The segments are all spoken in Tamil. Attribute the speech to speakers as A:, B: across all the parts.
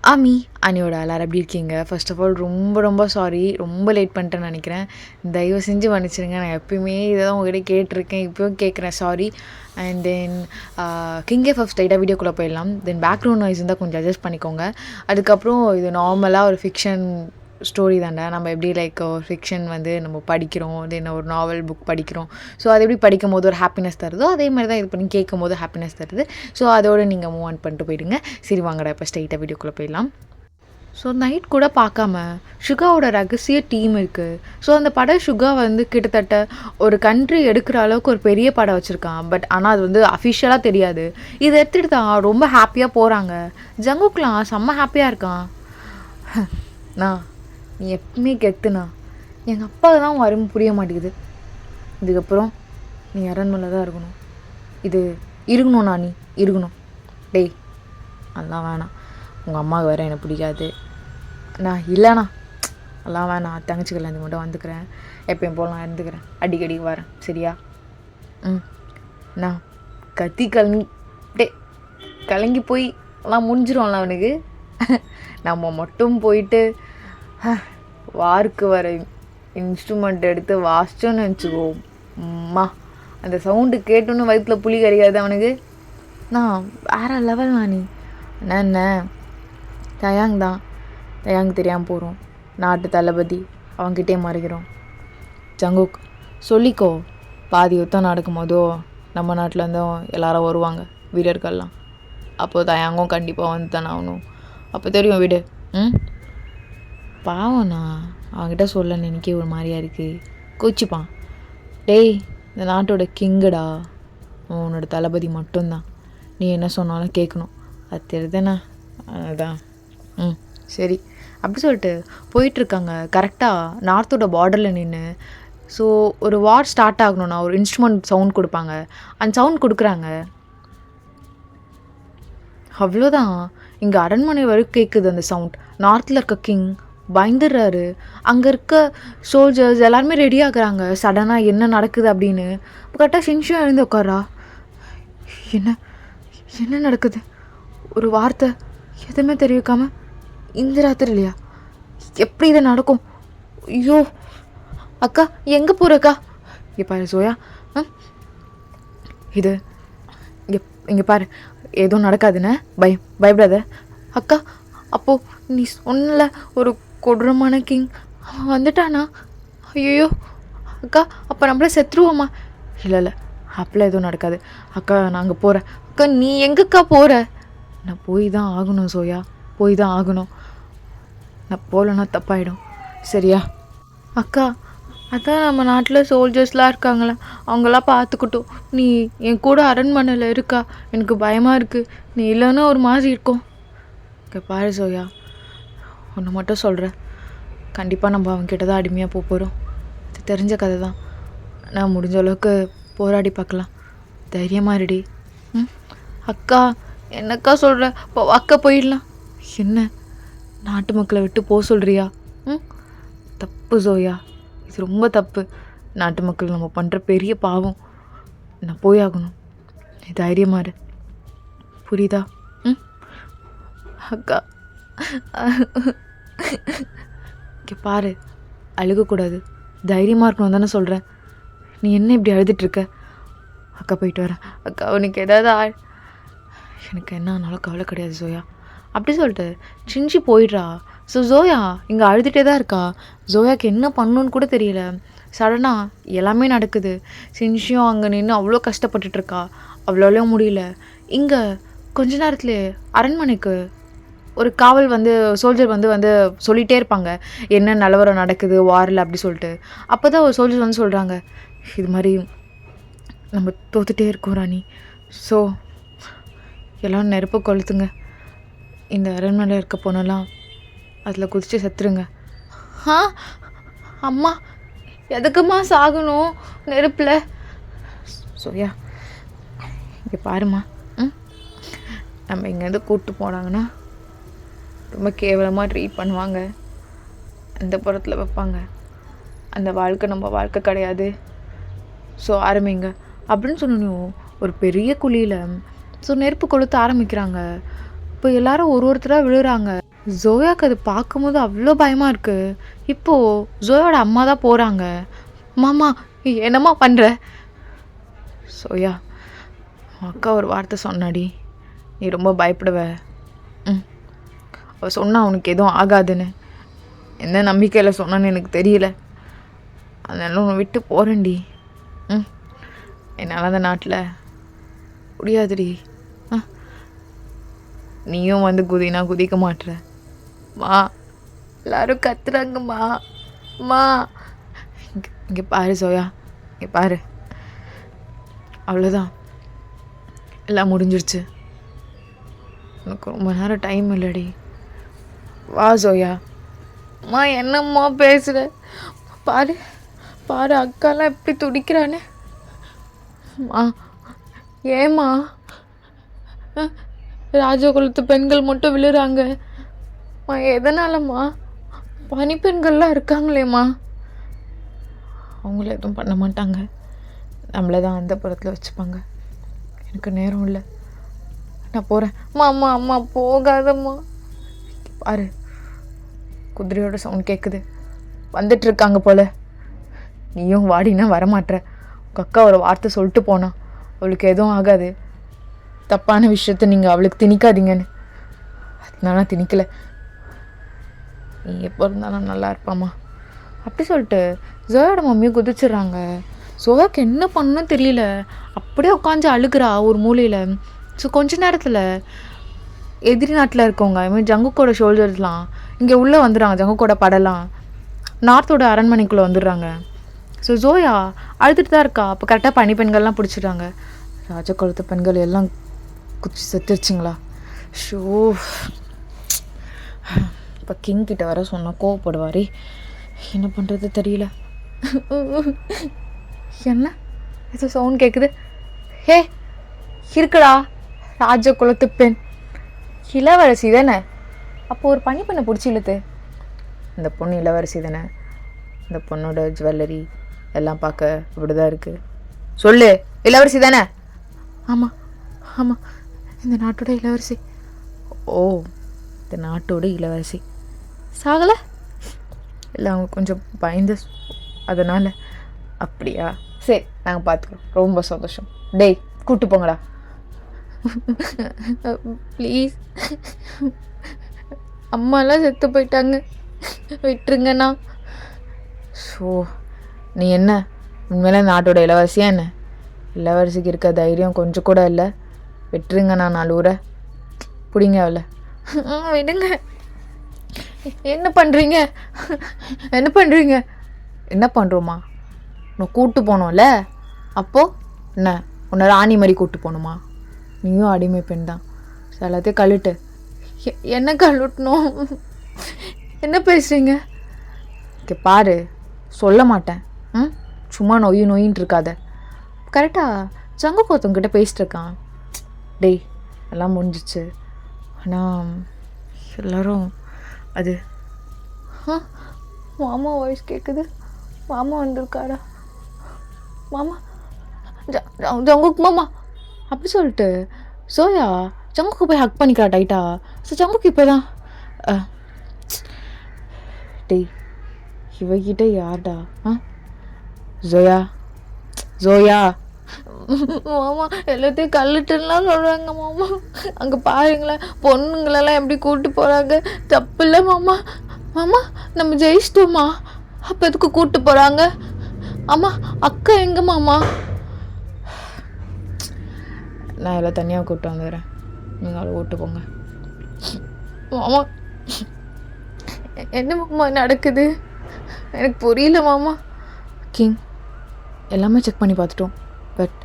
A: ஆமி அனியோட எல்லாரும் எப்படி இருக்கீங்க? ஃபர்ஸ்ட் ஆஃப் ஆல் ரொம்ப சாரி. ரொம்ப லேட் பண்ணிட்டேன்னு நினைக்கிறேன். தயவு செஞ்சு மன்னிச்சிடுங்க. நான் எப்பயுமே இதை தான் உங்ககிட்ட கேட்டிருக்கேன். இப்போயும் கேட்குறேன், sorry. And then king F ஸ்ட்ரைட்டாக வீடியோக்குள்ளே போயிடலாம். தென் பேக்ரவுண்ட் நாய்ஸ் இருந்தால் கொஞ்சம் அட்ஜஸ்ட் பண்ணிக்கோங்க. அதுக்கப்புறம் இது நார்மலாக ஒரு ஃபிக்ஷன் ஸ்டோரி தாண்டா. நம்ம எப்படி லைக் ஒரு ஃபிக்ஷன் வந்து நம்ம படிக்கிறோம், தென் ஒரு நாவல் புக் படிக்கிறோம். ஸோ அது எப்படி படிக்கும் போது ஒரு ஹாப்பினஸ் தருதோ அதே மாதிரி தான் இது பண்ணி கேட்கும் போது ஹாப்பினஸ் தருது. ஸோ அதோடு நீங்கள் மூவ் ஆன் பண்ணிட்டு போயிடுங்க. சரி வாங்கடா இப்போ ஸ்ட்ரைட்டாக வீடியோக்குள்ளே போயிடலாம். ஸோ நைட் கூட பார்க்காம சுகாவோட ரகசிய டீம் இருக்குது. ஸோ அந்த படம் சுகா வந்து கிட்டத்தட்ட ஒரு கண்ட்ரி எடுக்கிற அளவுக்கு ஒரு பெரிய படம் வச்சுருக்கான். பட் ஆனால் அது வந்து அஃபிஷியலாக தெரியாது. இதை எடுத்துகிட்டு தான் ரொம்ப ஹாப்பியாக போகிறாங்க. ஜங்குக்லாம் செம்ம ஹாப்பியாக இருக்கான். நான் நீ எப்பவுமே கெத்துனா எங்கள் அப்பாவுக்கு தான் வரும் புரிய மாட்டேங்குது. இதுக்கப்புறம் நீ அரண்மனையில் தான் இருக்கணும். இது இருக்கணும்ண்ணா, நீ இருக்கணும். டேய் அதெல்லாம் வேணாம். உங்கள் அம்மாவுக்கு வேறு எனக்கு பிடிக்காது. நான் இல்லைண்ணா அதெல்லாம் வேணாம். தங்கச்சி கல்யாணத்துக்கு மட்டும் வந்துக்கிறேன். எப்பயும் போல் நான் இருந்துக்கிறேன். அடிக்கடி வரேன், சரியா? நான் கத்தி கலங்கி போய் எல்லாம் முடிஞ்சிரும்ல அவனுக்கு. நம்ம மட்டும் போயிட்டு வார்க்கு வர இன்ஸ்ட்ருமெண்ட் எடுத்து வாசிச்சோன்னு நினச்சிக்கோ, அம்மா அந்த சவுண்டு கேட்டோன்னு வயிற்றில் புளி கறியாது அவனுக்கு. நான் வேறு லெவல் நீ என்ன தயாங் தான். தயாங் தெரியாமல் போகிறோம். நாட்டு தளபதி அவங்ககிட்டே மறைக்கிறோம். ஜங்குக் சொல்லிக்கோ, பாதி யுத்தம் நடக்கும் போதோ நம்ம நாட்டிலேருந்தும் எல்லாரும் வருவாங்க வீரர்கள்லாம். அப்போது தயாங்கும் கண்டிப்பாக வந்து தானே ஆகணும். அப்போ தெரியும் விடு. பாவண்ணா அவன்கிட்ட சொல்ல நினைக்க ஒரு மாதிரியா இருக்குது. கூச்சிப்பான். டேய் இந்த நாட்டோட கிங்குடா, உன்னோட தளபதி மட்டும்தான். நீ என்ன சொன்னாலும் கேட்கணும். அது தெரியுதுண்ணா. அதுதான். சரி அப்படி சொல்லிட்டு போயிட்டுருக்காங்க. கரெக்டாக நார்த்தோட பார்டரில் நின்று. ஸோ ஒரு வார் ஸ்டார்ட் ஆகணும்னா ஒரு இன்ஸ்ட்ருமெண்ட் சவுண்ட் கொடுப்பாங்க. அந்த சவுண்ட் கொடுக்குறாங்க. அவ்வளோதான். இங்கே அரண்மனை வரைக்கும் கேட்குது அந்த சவுண்ட். நார்த்தில் இருக்க கிங் பயந்துடுறாரு. அங்கே இருக்க சோல்ஜர்ஸ் எல்லாருமே ரெடி ஆகுறாங்க. சடனாக என்ன நடக்குது அப்படின்னு. கரெக்டாக ஷின்ஷியும் எழுந்து உட்காரா. என்ன நடக்குது? ஒரு வார்த்தை எதுவுமே தெரிவிக்காமல் இந்த ராத்திரி இல்லையா? எப்படி இதை நடக்கும்? ஐயோ அக்கா எங்கே போகிறக்கா? இங்கே பாரு சோயா, இது இங்கே பாரு, எதுவும் நடக்காதுன்னு பயப்படாத அக்கா. அப்போது நீ சொன்னல ஒரு கொடூரமான கிங் அவன் வந்துட்டானா? ஐயோ அக்கா அப்போ நம்மளே செத்துருவோம்மா. இல்லை அப்பெல்லாம் எதுவும் நடக்காது அக்கா. நான் அங்கே போகிறேன். அக்கா நீ எங்கக்கா போகிற? நான் போய் தான் ஆகணும் சோயா, போய் தான் ஆகணும். நான் போகலன்னா தப்பாயிடும், சரியா? அக்கா அதான் நம்ம நாட்டில் சோல்ஜர்ஸ்லாம் இருக்காங்களே, அவங்களாம் பார்த்துக்கிட்டோம். நீ என் கூட அரண்மனையில் இருக்கா, எனக்கு பயமாக இருக்குது. நீ இல்லைன்னா ஒரு மாதிரி இருக்கும். இங்கே பாரு சோயா, ஒன்று மட்டும் சொல்கிறேன். கண்டிப்பாக நம்ம அவன்கிட்ட தான் அடிமையாக போகிறோம். இது தெரிஞ்ச கதை தான். நான் முடிஞ்ச அளவுக்கு போராடி பார்க்கலாம். தைரியமாக இருடி. அக்கா என்னக்கா சொல்கிற? அக்கா போயிடலாம். என்ன நாட்டு மக்களை விட்டு போக சொல்கிறியா? தப்பு சோயா, இது ரொம்ப தப்பு. நாட்டு மக்கள் நம்ம பண்ணுற பெரிய பாவம். நான் போயாகணும். நீ தைரியமாக இரு, புரியுதா? அக்கா இங்கே பாரு, அழுகக்கூடாது, தைரியமாக இருக்கணும் தானே சொல்கிறேன். நீ என்ன இப்படி அழுதுட்ருக்க? அக்கா போயிட்டு வரேன். அக்கா உனக்கு ஏதாவது எனக்கு என்ன ஆனாலும் கவலை கிடையாது சோயா. அப்படி சொல்லிட்டு சிஞ்சி போயிடுறா. ஸோ ஜோயா இங்கே அழுதுகிட்டே தான் இருக்கா. ஜோயாவுக்கு என்ன பண்ணணுன்னு கூட தெரியல. சடனாக எல்லாமே நடக்குது. சிஞ்சியும் அங்கே நின்று அவ்வளோ கஷ்டப்பட்டுட்ருக்கா. அவ்வளோ முடியல. இங்கே கொஞ்ச நேரத்துலேயே அரண்மனைக்கு ஒரு காவல் வந்து சோல்ஜர் வந்து சொல்லிகிட்டே இருப்பாங்க என்ன நிலவரம் நடக்குது வாரில் அப்படி சொல்லிட்டு. அப்போ தான் ஒரு சோல்ஜர் வந்து சொல்கிறாங்க, இது மாதிரி நம்ம தோத்துட்டே இருக்கோம் ராணி. ஸோ எல்லாம் நெருப்பு கொளுத்துங்க. இந்த அரண்மனையில் இருக்க பொண்ணெல்லாம் அதில் குதித்து செத்துருங்க. அம்மா எதுக்குமா சாகணும் நெருப்பில்? சோயா இங்கே பாருமா, நம்ம இங்கேருந்து கூப்பிட்டு போனாங்கன்னா ரொம்ப கேவலமாக ட்ரீட் பண்ணுவாங்க. அந்த புறத்தில் வைப்பாங்க. அந்த வாழ்க்கை நம்ம வாழ்க்கை கிடையாது. ஸோ ஆரம்பிங்க அப்படின்னு சொன்னோம். ஒரு பெரிய குழியில் ஸோ நெருப்பு கொளுத்த ஆரம்பிக்கிறாங்க. இப்போ எல்லாரும் ஒருத்தராக விழுறாங்க. ஜோயாக்கு அது பார்க்கும்போது அவ்வளோ பயமாக இருக்குது. இப்போது ஜோயோட அம்மா தான் போகிறாங்க. மாமா என்னம்மா பண்ணுற? சோயா, அக்கா ஒரு வார்த்தை சொன்னாடி, நீ ரொம்ப பயப்படுவ. அவள் சொன்னா உனக்கு எதுவும் ஆகாதுன்னு. என்ன நம்பிக்கையில் சொன்னான்னு எனக்கு தெரியல. அதனால உன்னை விட்டு போகிறேன்டி. என்னால் அந்த நாட்டில் முடியாதுடி. நீயும் வந்து குதினா குதிக்க மாட்டுற. மா எல்லாரும் கத்துறாங்கம்மா. மா இங்கே பாரு சோயா, இங்கே பாரு. அவ்வளோதான், எல்லாம் முடிஞ்சிருச்சு. எனக்கு ரொம்ப நேரம் டைம் இல்லடி. வா சோயா. அம்மா என்னம்மா பேசுகிற? பாரு பாரு, அக்காலாம் எப்படி துடிக்கிறான்னு. மா ஏம்மா ராஜகுலத்து பெண்கள் மட்டும் விழுறாங்க? எதனாலம்மா? பனிப்பெண்கள்லாம் இருக்காங்களேம்மா. அவங்கள எதுவும் பண்ண மாட்டாங்க, நம்மளை தான் அந்த புறத்தில் வச்சுப்பாங்க. எனக்கு நேரம் இல்லை, நான் போகிறேன். அம்மா அம்மா போகாதம்மா. பாரு, குதிரையோட சவுண்ட் கேட்குது, வந்துட்டுருக்காங்க போல. நீயும் வாடினா வரமாட்ற. உங்கள் அக்கா ஒரு வார்த்தை சொல்லிட்டு போனா, அவளுக்கு எதுவும் ஆகாது, தப்பான விஷயத்த நீங்கள் அவளுக்கு திணிக்காதீங்கன்னு. அதனால நான் திணிக்கலை. நீ எப்போ இருந்தாலும் நல்லா இருப்பாம்மா அப்படி சொல்லிட்டு ஜோயோட மம்மியும் குதிச்சிடுறாங்க. ஜோயாக்கு என்ன பண்ணணும்னு தெரியல, அப்படியே உட்காந்து அழுகிறா ஒரு மூலையில். ஸோ கொஞ்ச நேரத்தில் எதிரி நாட்டில் இருக்கவங்க, ஐ ஜங்குக்கோட ஷோல்டர்ஸ்லாம் இங்கே உள்ளே வந்துடுறாங்க. ஜங்குக்கோட படலாம் நார்த்தோட அரண்மனைக்குள்ளே வந்துடுறாங்க. ஸோ ஜோயா அழுதுட்டு தான் இருக்கா. அப்போ கரெக்டாக பனிப்பெண்கள்லாம் பிடிச்சிடுறாங்க. ராஜகுலத்து பெண்கள் எல்லாம் குச்சி செத்துருச்சிங்களா? ஷோ, இப்போ கிங் கிட்ட வர சொன்னால் கோவப்படுவாரே, என்ன பண்ணுறது தெரியல. என்ன ஏதோ சவுண்ட் கேட்குது? ஹே இருக்குடா, ராஜகுலத்து பெண் இளவரசி தானே? அப்போ ஒரு பனிப்பெண்ணை பிடிச்சி இழுத்து. இந்த பொண்ணு இளவரசி தானே? இந்த பொண்ணோட ஜுவல்லரி எல்லாம் பார்க்க இப்படி தான் இருக்குது. சொல்லு, இளவரசி தானே? ஆமாம் ஆமாம், இந்த நாட்டோட இளவரசி. ஓ, இந்த நாட்டோட இளவரசி சாகலை? இல்லை, அவங்க கொஞ்சம் பயந்து, அதனால். அப்படியா? சரி, நாங்கள் பார்த்துக்குறோம். ரொம்ப சந்தோஷம். டேய், கூப்பிட்டு போங்கடா ப்ளீஸ். அம்மாலாம் செத்து போயிட்டாங்க, விட்டுருங்கண்ணா. ஸோ நீ என்ன உண்மையில நாட்டோட இளவரசியா என்ன? இளவரசிக்கு இருக்க தைரியம் கொஞ்சம் கூட இல்லை. விட்டுருங்கண்ணா, நாலூரை பிடிங்க அவளை. விடுங்க. என்ன பண்ணுறீங்க? என்ன பண்ணுறீங்க? என்ன பண்ணுறோமா? உன்னை கூப்பிட்டு போனோம்ல, அப்போது என்ன உன்னை ராணி மாதிரி கூப்பிட்டு போகணுமா? நீயும் அடிமை பெண் தான். எல்லாத்தையும் கழுட்டு. என்ன கழுட்டணும்? என்ன பேசுகிறீங்க? ஓகே பாரு, சொல்ல மாட்டேன். சும்மா நொயின்னு இருக்காத. கரெக்டாக ஜங்குக்கு ஒருத்தவங்கிட்ட பேசிட்டு இருக்கான். டேய், எல்லாம் முடிஞ்சிச்சு, ஆனால் எல்லோரும் அது மாமா வாய்ஸ் கேட்குது. மாமா வந்திருக்காரா? மாமா, ஜங்குக்கு மாமா அப்படி சொல்லிட்டு சோயா ஜங்குக்கு போய் ஹக் பண்ணிக்கிறா டைட்டா. ஸோ ஜங்குக்கு இப்போ தான் டேய் இவகிட்ட யார்டா? ஜோயா ஜோயா மாமா எல்லாத்தையும் கல்லுட்டுலாம் சொல்கிறாங்க மாமா. அங்கே பாருங்களேன், பொண்ணுங்களெல்லாம் எப்படி கூப்பிட்டு போகிறாங்க. தப்பு இல்லை மாமா. மாமா நம்ம ஜெயிச்சிட்டோமா? அப்போ எதுக்கு கூப்பிட்டு போகிறாங்க? ஆமாம், அக்கா எங்கே மாமா? நான் எல்லாம் தனியாக கூப்பிட்டு வந்துடுறேன், நீங்கள் அவளை ஓட்டு போங்க. மாமா என்ன மாமா நடக்குது? எனக்கு புரியல மாமா. கிங், எல்லாமே செக் பண்ணி பார்த்துட்டோம், பட்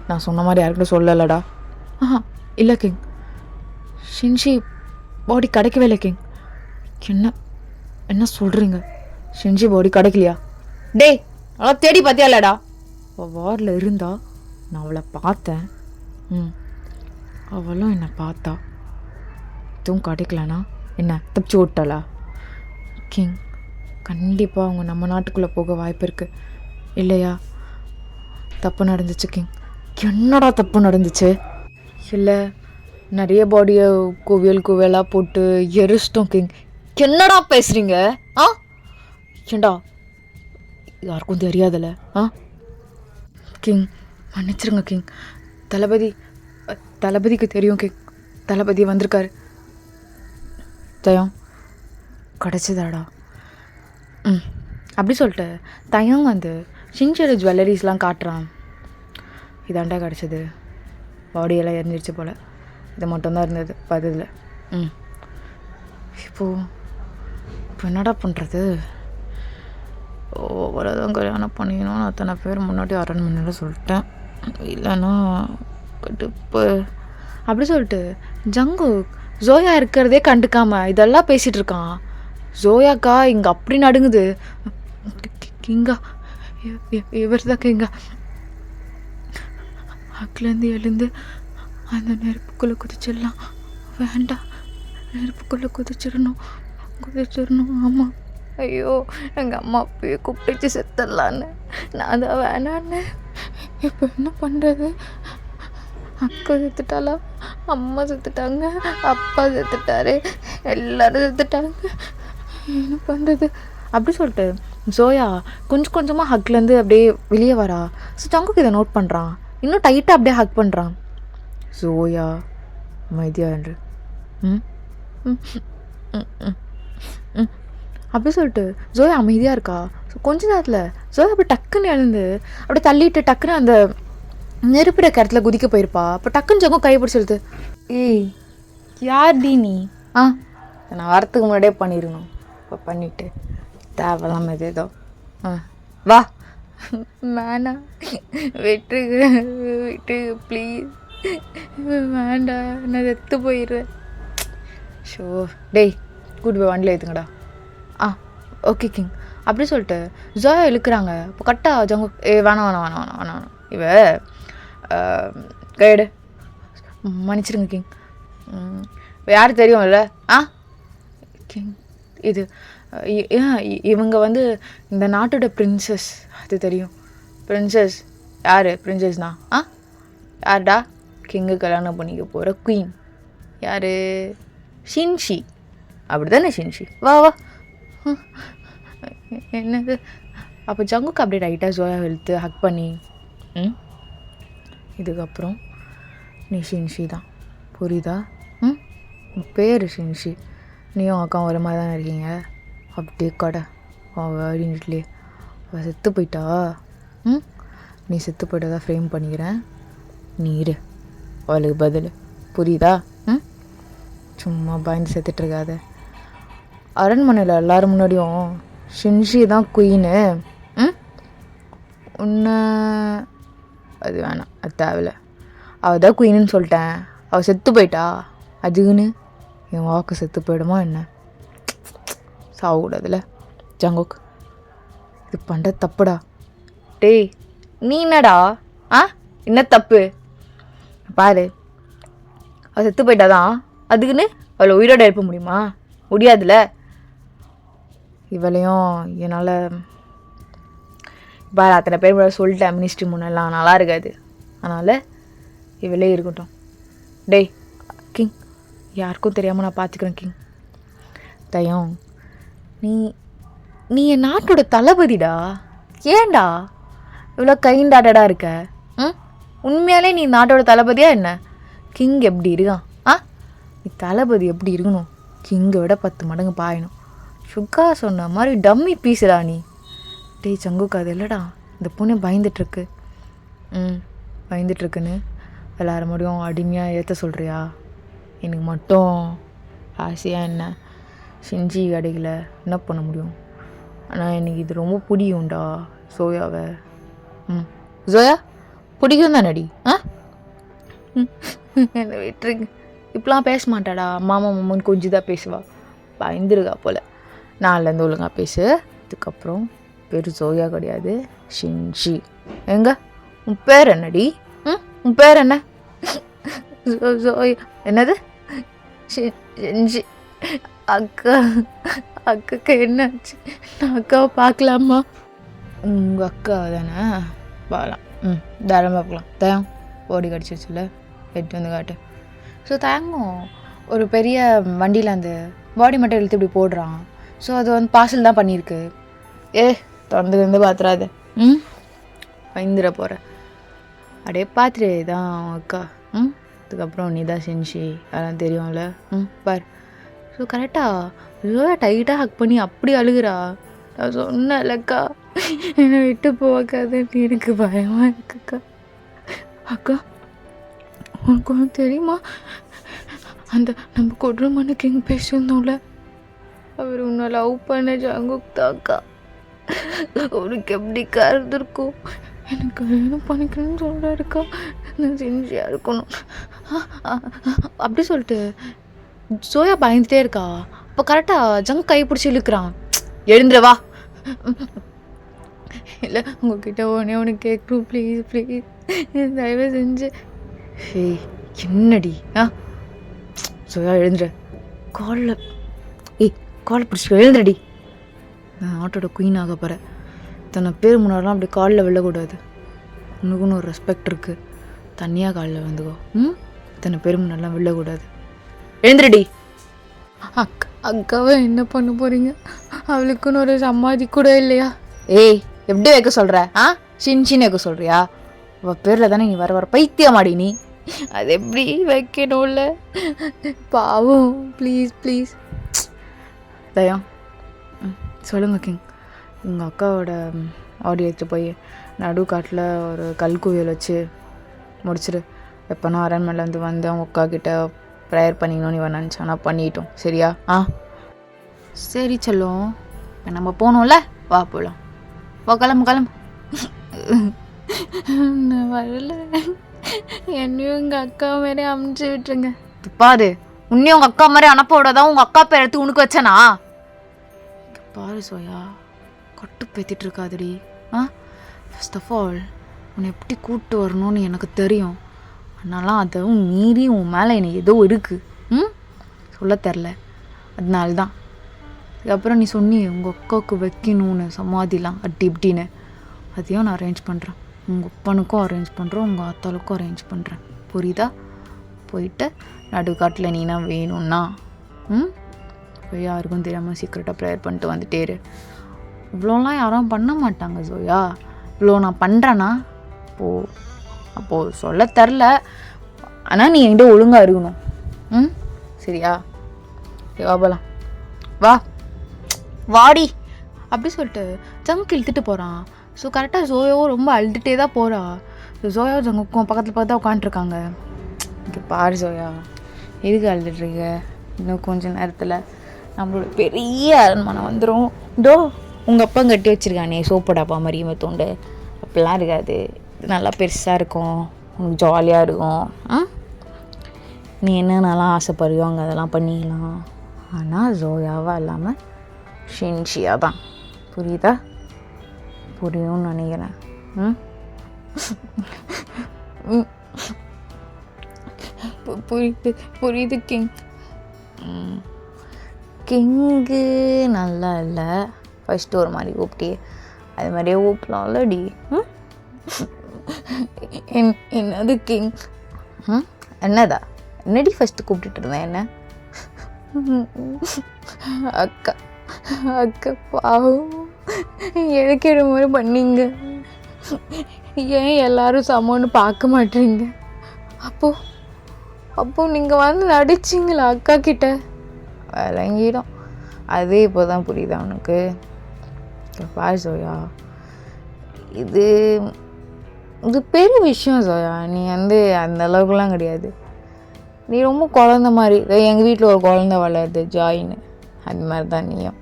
A: நான் சொன்ன மாதிரி யாருக்கிட்ட சொல்லலடா. இல்லை கிங், ஷின்ஷி பாடி கிடைக்கவே இல்லை கிங். என்ன என்ன சொல்கிறீங்க? ஷின்ஷி பாடி கிடைக்கலையா? டேய், அவளை தேடி பார்த்தியா இல்லடா? அவள் வாரில் இருந்தா, நான் அவளை பார்த்தேன். அவளும் என்னை பார்த்தா. எதுவும் கிடைக்கலனா என்ன தப்பிச்சு விட்டாளா? கிங், கண்டிப்பாக அவங்க நம்ம நாட்டுக்குள்ளே போக வாய்ப்பு இருக்குது இல்லையா? தப்பு நடந்துச்சு கிங். என்னடா தப்பு நடந்துச்சு? இல்லை, நிறைய பாடியை குவியலாக போட்டு எரிச்சிட்டோம் கிங். என்னடா பேசுகிறீங்க? ஆ ஏண்டா யாருக்கும் தெரியாதுல்ல? ஆ கிங் மன்னிச்சிருங்க கிங். தளபதிக்கு தெரியும் கிங். தளபதி வந்திருக்காரு. தயம் கிடச்சிதாடா? அப்படி சொல்லிட்டு தயம் வந்து ஷின்சியோட ஜுவல்லரிஸ்லாம் காட்டுறான். இதாண்டா கிடச்சிது. பாடியெல்லாம் எரிஞ்சிருச்சு போல். இது மட்டும்தான் இருந்தது பதில். இப்போ என்னடா பண்ணுறது? அவ்வளோதான் கல்யாணம் பண்ணிக்கணும்னு அத்தனை பேர் முன்னாடி அரண்மனையில் சொல்லிட்டேன். இல்லைன்னா கடுப்பு. அப்படி சொல்லிட்டு ஜங்கு ஜோயா இருக்கிறதே கண்டுக்காம இதெல்லாம் பேசிகிட்டு இருக்கான். ஜோயாக்கா இங்கே அப்படி நடுங்குது. கிங்கா இவர் தான் கிங்கா. அக்கிலேருந்து எழுந்து அந்த நெருப்புக்குள்ளே குதிச்சிடலாம். வேண்டாம், நெருப்புக்குள்ளே குதிச்சிடணும். ஆமாம். ஐயோ, எங்கள் அம்மா அப்பயே கூப்பிட்டு செத்துடலான்னு நான் தான் வேணான்னு. இப்போ என்ன பண்ணுறது? அக்கா செத்துட்டாளா? அம்மா செத்துட்டாங்க, அப்பா செத்துட்டாரு, எல்லோரும் செத்துட்டாங்க. என்ன பண்ணுறது? அப்படி சொல்லிட்டு ஜோயா கொஞ்சம் கொஞ்சமாக ஹக்லேருந்து அப்படியே வெளியே வரா. ஸோ ஜங்குக்கு இதை நோட் பண்ணுறான். இன்னும் டைட்டாக அப்படியே ஹக் பண்ணுறான். ஜோயா அமைதியாக என்று அப்படி சொல்லிட்டு ஜோயா அமைதியாக இருக்கா. ஸோ கொஞ்ச நேரத்தில் ஜோயா அப்படி டக்குன்னு எழுந்து அப்படியே தள்ளிட்டு டக்குன்னு அந்த நெருப்பிட கரத்தில் குதிக்க போயிருப்பா. அப்போ டக்குன்னு ஜங்கு கை பிடிச்சிருது. ஏய் யார் டி நீ? நான் வரத்துக்கு முன்னாடியே பண்ணிடணும். இப்போ பண்ணிவிட்டு தேவையில்லாம ஏதோ வா. வேணா, விட்டு ப்ளீஸ், வேண்டாம், நான் செத்து போயிடுறேன். ஷோ டேய் கூட்டு போய் வண்டியில் ஏற்றுங்கடா. Okay king. அப்படி சொல்லிட்டு ஜோயா இழுக்கிறாங்க. இப்போ கரெக்டாக ஜங்கு வேணாம் இவ கைடு மன்னிச்சிருங்க கிங். யார் தெரியும்ல? கிங் இது இவங்க வந்து இந்த நாட்டோட பிரின்சஸ். அது தெரியும். பிரின்சஸ் யார்? பிரின்சஸ்னா யார்டா? கிங்கு கல்யாணம் பண்ணிக்க போகிற குயின். யார்? ஷின்ஷி. அப்படி தானே ஷின்ஷி? வா என்னது? அப்போ ஜங்குக்கு அப்படியே ரைட்டாக ஜோயா வெளுத்து ஹக் பண்ணி இதுக்கப்புறம் நீ ஷின்ஷி தான், புரியுதா? பேர் ஷின்ஷி. நீயும் அக்கா ஒரு மாதிரி தானே இருக்கீங்க. அப்படியே கடை அப்படின்ட்டுலே அவள் செத்து போயிட்டா. நீ செத்து போயிட்டா தான் ஃப்ரேம் பண்ணிக்கிறேன். நீ இரு, அவளுக்கு பதில். புரியுதா? சும்மா பயந்து செத்துட்ருக்காத. அரண்மனையில் எல்லோரும் முன்னாடியும் ஷின்ஷி தான் குயின்னு. உன்னை அது வேணாம், அது தேவையில்ல. அவள் தான் குயின்னு சொல்லிட்டேன். அவள் செத்து போயிட்டா, அதுக்குன்னு என் வாக்கு செத்து போயிடுமா என்ன? சாகக்கூடாதுல ஜங்குக். இது பண்ணுற தப்புடா. டேய் நீ என்னடா? என்ன தப்பு? பாரு, அவள் செத்து போயிட்டாதான், அதுக்குன்னு அவளை உயிரோட எழுப்ப முடியுமா? முடியாதுல்ல. இவளையும் என்னால் பாரு அத்தனை பேர் முன்னாடி சொல்லிட்டேன். மினிஸ்ட்ரி முன்னெல்லாம் நல்லா இருக்காது. அதனால் இவளே இருக்கட்டும். டேய் கிங், யாருக்கும் தெரியாமல் நான் பார்த்துக்கிறேன் கிங். தயம் நீ என் நாட்டோட தளபதிடா. ஏண்டா இவ்வளோ கைண்டாடடா இருக்க? உண்மையாலே நீ நாட்டோட தளபதியா என்ன? கிங் எப்படி இருக்கான்? நீ தளபதி எப்படி இருக்கணும்? கிங்கை விட 10 மடங்கு பாயணும். சுகா சொன்ன மாதிரி டம்மி பீஸுடா நீ. டேய் சங்குக்கு அது இல்லைடா, இந்த பொண்ணு பயந்துட்டுருக்கு. பயந்துட்டுருக்குன்னு எல்லாரும் முடியும் அடிமையாக ஏற்ற சொல்கிறியா? எனக்கு மட்டும் ஆசையாக என்ன செஞ்சு கிடைக்கல, என்ன பண்ண முடியும்? ஆனால் எனக்கு இது ரொம்ப பிடிக்கும்டா சோயாவை. ஜோயா பிடிக்கும் தானடி? என்னை விட்டுருங்க. இப்பெலாம் பேச மாட்டாடா. மாமான்னு கொஞ்சம் தான் பேசுவா. பயந்துருக்கா போல். நாளிலேருந்து ஒழுங்காக பேசு. இதுக்கப்புறம் பேர் ஜோயா கிடையாது, ஷின்ஷி. எங்க உன் பேர் என்னடி? உன் பேர் என்ன? ஜோயா. என்னது? ஷின்ஷி. அக்காக்கு என்னாச்சு? நான் அக்காவை பார்க்கலாமா? உங்கள் அக்கா தானே, பார்க்கலாம். தாராளமாக பார்க்கலாம். தயம் ஓடி கிடச்சிருச்சுல, எட்டு வந்து காட்டு. ஸோ தயங்கும் ஒரு பெரிய வண்டியில் அந்த பாடி மட்டும் இழுத்து இப்படி போடுறான். ஸோ அது வந்து பார்சல் தான் பண்ணியிருக்கு. திறந்து பார்த்துறாத, பயந்துட போகிற, அப்படியே பார்த்துட்டு தான் அக்கா. அதுக்கப்புறம் நீ தான் செஞ்சு அதெல்லாம் தெரியும்ல, பார். ஸோ கரெக்டாக டைட்டாக ஹக் பண்ணி அப்படி அழுகுறா. நான் சொன்னேன்லக்கா என்னை விட்டு போகாதுன்னு, எனக்கு பயமாக இருக்குக்கா. அக்கா உனக்கு ஒன்று தெரியுமா, அந்த நம்ம கொடுமனு கிங் பேசியிருந்தோம்ல, அவர் உன்னை லவ் பண்ண ஜங்குக் தாக்கா. அவருக்கு எப்படிக்கா இருந்திருக்கும், எனக்கு வேணும் பண்ணிக்கணும்னு சொல்கிறாருக்கா, நான் செஞ்சியாக இருக்கணும் அப்படி சொல்லிட்டு சோயா பயந்துட்டே இருக்கா. அப்போ கரெக்டாக ஜங்க் கை பிடிச்சி இழுக்கிறான். எழுந்துருவா, இல்லை உங்ககிட்ட ஒன்று கேட்கணும், ப்ளீஸ் ப்ளீஸ் தயவு செஞ்சு. என்னடி சோயா எழுந்துரு, காலை பிடிச்சி எழுந்துடி. நான் ஆட்டோட குயின் ஆக போகிறேன். தன்னை பேர் முன்னாடிலாம் அப்படி காலில் விழக்கூடாது. உனக்குன்னு ஒரு ரெஸ்பெக்ட் இருக்குது. தனியாக காலில் வந்துக்கோ. தன்னை பேர் முன்னாடிலாம் விழக்கூடாது. எழுந்துருடி. அக்காவை என்ன பண்ண போகிறீங்க? அவளுக்குன்னு ஒரு சமாதி கூட இல்லையா? எப்படி வைக்க சொல்கிற? சின்ன வைக்க சொல்கிறியா? அவள் பேரில் தானே நீ வர பைத்தியமாடி நீ. அது எப்படி வைக்கணும்ல, பாவம். ப்ளீஸ் ப்ளீஸ் தயம் சொல்லுங்க கிங். உங்கள் அக்காவோட ஆடியோ எடுத்து போய் நடுக்காட்டில் ஒரு கல்குவியல் வச்சு முடிச்சிடு. எப்போனா அரண்மனைலேருந்து வந்து அவங்க அக்கா கிட்ட ப்ரேயர் பண்ணிக்கணும்னு இவன் நினச்சானா பண்ணிட்டோம், சரியா? சரி சொல்லும். இப்போ நம்ம போகணும்ல, வா போகலாம். கிளம்பு. நான் வரல, என்னையும் எங்கள் அக்கா மாதிரி அமுச்சு விட்டுருங்க. பாரு, உன்னையும் உங்கள் அக்கா மாதிரி அனுப்ப விடாதான் உங்கள் அக்கா பேர் எடுத்து உனக்கு வச்சனா? பாரு சோயா, கட்டு பேத்திட்டு இருக்காதுடி. ஃபர்ஸ்ட் ஆஃப் ஆல் உன்னை எப்படி கூப்பிட்டு வரணும்னு எனக்கு தெரியும். அதனாலாம் அதுவும் மீறி உன் மேலே எனக்கு ஏதோ இருக்குது, சொல்ல தெரில. அதனால்தான். அதுக்கப்புறம் நீ சொன்னி உங்கள் அக்காவுக்கு வைக்கணும்னு சமாதிலாம் அப்படி இப்படின்னு, அதையும் நான் அரேஞ்ச் பண்ணுறேன். உங்கள் அப்பனுக்கும் அரேஞ்ச் பண்ணுறேன், உங்கள் ஆத்தாளுக்கும் அரேஞ்ச் பண்ணுறேன், புரியுதா? போயிட்டு நடுக்காட்டில் நீனா வேணும்னா போய் யாருக்கும் தெரியாமல் சீக்கிரட்டாக ப்ரேயர் பண்ணிட்டு வந்துட்டேரு. இவ்வளோலாம் யாரும் பண்ண மாட்டாங்க சோயா. இவ்வளோ நான் பண்ணுறேன்னா அப்போது சொல்ல தெரில. ஆனால் நீ என்கிட்ட ஒழுங்காக இருக்கணும், சரியா? போகலாம், வா வாடி அப்படி சொல்லிட்டு ஜங்க் இழுத்துட்டு போகிறான். ஸோ கரெக்டாக ஜோயாவும் ரொம்ப அழுதுகிட்டே தான் போகிறா. ஸோ ஜோயாவும் ஜங்குக்கும் பக்கத்தில் உட்காந்துருக்காங்க. இங்கே பாரு ஜோயா, எதுக்கு அழுதுட்ருக்க? இன்னும் கொஞ்சம் நேரத்தில் நம்மளோட பெரிய அரண்மனை வந்துடும். உங்கள் அப்பா கட்டி வச்சுருக்கானே சோப்படாப்பா மாதிரியுமே தோண்டு, அப்படிலாம் இருக்காது. இது நல்லா பெருசாக இருக்கும், உனக்கு ஜாலியாக இருக்கும். நீ என்னென்னலாம் ஆசைப்படுறியோ அங்கே அதெல்லாம் பண்ணிக்கலாம். ஆனால் ஜோயாவாக இல்லாமல் ஷின்ஷியா தான், புரியுதா? புரியும்னு நினைக்கிறேன். புரியுது கிங். கிங்கு நல்லா இல்லை, ஃபஸ்ட்டு ஒரு மாதிரி கூப்பிட்டே அது மாதிரியே கூப்பிடலாம்லடி. என்னது கிங்? என்னடா என்னடி ஃபஸ்ட்டு கூப்பிட்டுட்டு இருந்தேன்? என்ன அக்கா பாவம், எனக்கு மாதிரி பண்ணீங்க. ஏன் எல்லாரும் சமம்னு பார்க்க மாட்டீங்க? அப்போ நீங்கள் வந்து நடிச்சிங்களா அக்கா கிட்ட? விளங்கிடும், அதே இப்போ தான் புரியுதா உனக்கு? பாரு சோயா, இது பெரிய விஷயம் சோயா. நீ வந்து அந்த அளவுக்குலாம் கிடையாது. நீ ரொம்ப குழந்த மாதிரி. எங்கள் வீட்டில் ஒரு குழந்த வளருது ஜாயின்னு, அது மாதிரி தான் நீயும்.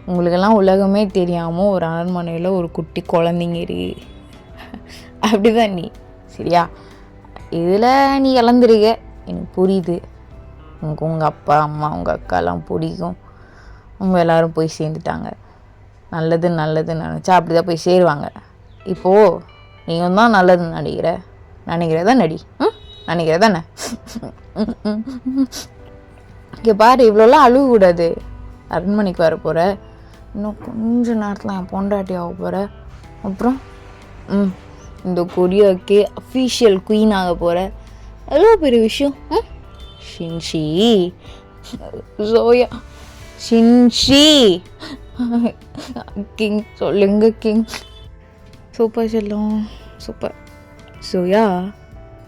A: உங்களுக்கெல்லாம் உலகமே தெரியாமல் ஒரு அரண்மனையில் ஒரு குட்டி குழந்தைங்க இருக்கு, அப்படி தான் நீ, சரியா? இதில் நீ இழந்துருக்க, எனக்கு புரியுது. உங்கள் அப்பா அம்மா உங்கள் அக்காலாம் பிடிக்கும், உங்கள் எல்லோரும் போய் சேர்ந்துட்டாங்க. நல்லதுன்னு நினச்சா அப்படி தான் போய் சேருவாங்க. இப்போது நீங்கள் தான் நல்லதுன்னு நினைக்கிறதா நடி, நினைக்கிறதானே? இங்கே பாரு, இவ்வளோலாம் அழுகக்கூடாது. அரண்மனைக்கு வர போகிற, இன்னும் கொஞ்ச நேரத்தில் என் பொண்டாட்டி ஆக போகிற. அப்புறம் இந்த கொரியாவுக்கே அஃபீஷியல் குயின் ஆக போகிற. எவ்வளோ பெரிய விஷயம். ஷின்ஷி ஜோயா ஷின்ஷி கிங் சொல்லுங்க கிங். சூப்பர் செல்லம் சூப்பர். ஜோயா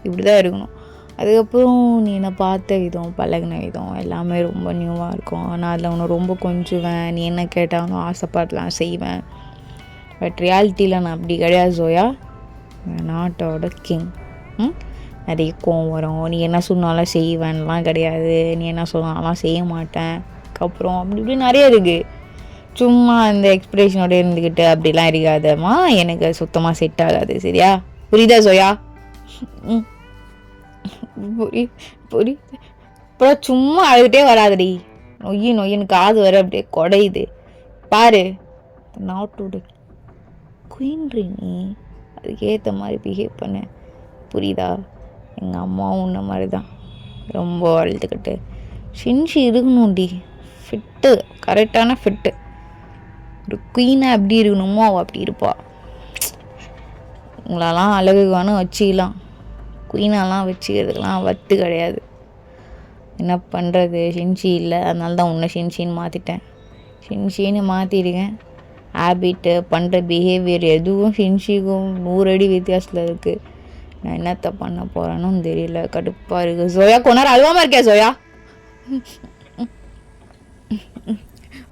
A: இப்படி தான் இருக்கணும். அதுக்கப்புறம் நீ என்னை பார்த்த விதம் பழகின விதம் எல்லாமே ரொம்ப நியூவாக இருக்கும். நான் அதில் உன்னை ரொம்ப கொஞ்சுவேன். நீ என்ன கேட்டாலும் ஆசைப்படலாம் செய்வேன். பட் ரியாலிட்டியில் நான் அப்படி கிடையாது ஜோயா. நாட்டோட கிங். நிறைய கோவம் வரும். நீ என்ன சொன்னாலும் செய்வேன்லாம் கிடையாது. நீ என்ன சொன்னாலும் செய்ய மாட்டேன். அதுக்கப்புறம் அப்படி இப்படி நிறைய இருக்குது. சும்மா அந்த எக்ஸ்பிரேஷனோட இருந்துக்கிட்டு அப்படிலாம் இருக்காதம்மா. எனக்கு சுத்தமாக செட் ஆகாது. சரியா? புரியுதா ஜோயா? புரியுது. அப்புறம் சும்மா அழுகிட்டே வராதடி. நொய்யின்னு காது வர அப்படியே குடையுது பாரு. நாட்டோட குயின்ரி நீ. அதுக்கேற்ற மாதிரி பிஹேவ் பண்ண. புரியுதா? எங்கள் அம்மாவும் உன்ன மாதிரி தான் ரொம்ப அழுதுக்கிட்டு. ஷின்ஷி இருக்கணும்டி. ஃபிட்டு கரெக்டான ஃபிட்டு. ஒரு குயினாக எப்படி இருக்கணுமோ அவள் அப்படி இருப்பாள். உங்களெல்லாம் அழகுக்கான வச்சுக்கலாம். குயினாலாம் வச்சுக்கிறதுக்கெலாம் வத்து கிடையாது. என்ன பண்ணுறது? ஷின்ஷி இல்லை, அதனால தான் உன்னை ஷின்ஷின்னு மாற்றிட்டேன். ஷின்ஷின்னு மாற்றிருக்கேன். ஹேபிட்டு பண்ணுற பிஹேவியர் எதுவும் ஷின்ஷிக்கும் 100 அடி வித்தியாசத்தில் இருக்குது. நான் என்னத்த பண்ண போகிறேன்னு தெரியல. கடுப்பாக இருக்குது. ஜோயா கொண்டாரு அழுவாமல் இருக்கேன் ஜோயா.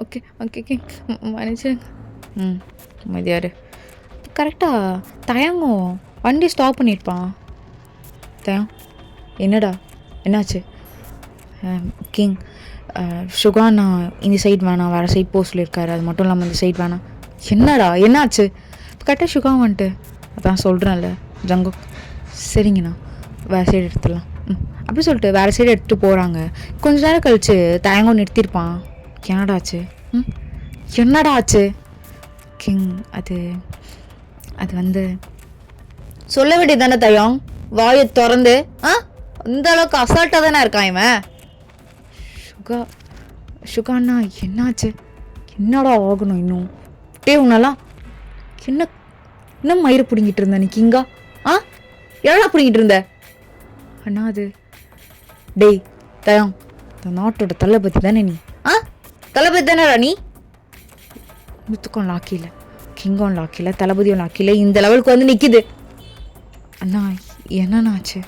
A: ஓகே ஓகே ஓகே மன்னிச்சுங்க. மதியாரு கரெக்டாக தயங்கும். வண்டி ஸ்டாப் பண்ணியிருப்பான். தயம் என்னடா என்னாச்சு? கிங் சுகானா இந்த சைட் வேணாம், வேறு சைட் போக சொல்லியிருக்காரு. அது மட்டும் இல்லாமல் இந்த சைட் வேணாம். என்னடா என்னாச்சு? கரெக்டாக சுகா வந்துட்டு அதான் சொல்கிறேன்ல ஜங்கோ. சரிங்கண்ணா வேறு சைடு எடுத்துடலாம். அப்படி சொல்லிட்டு வேறு சைடு எடுத்துகிட்டு போகிறாங்க. கொஞ்ச நேரம் கழித்து தயங்கம் நிறுத்தியிருப்பான். என்னடா ஆச்சு? என்னடா ஆச்சு? கிங் அது வந்து சொல்ல வேண்டியது தானே தயம். வாயை திறந்து அந்த அளவுக்கு அசால்ட்டாக தானே இருக்கான் இவன். சுகாண்ணா என்னாச்சு? என்னடா ஆகணும் இன்னும்? உன்னெல்லாம் என்ன மயிரை பிடிங்கிட்டு இருந்த நீ கிங்கா? என்னடா பிடிங்கிட்டு இருந்த? அண்ணா அது டேய் தயம், இந்த நாட்டோட தளபதி தானே நீ? தளபதி தானேடா நீ? முத்துக்கும் லாக்கியில், கிங்கும் லாக்கியில், தளபதியும் லாக்கியில் இந்த லெவலுக்கு வந்து நிற்கிது. அண்ணா என்னண்ணாச்சு?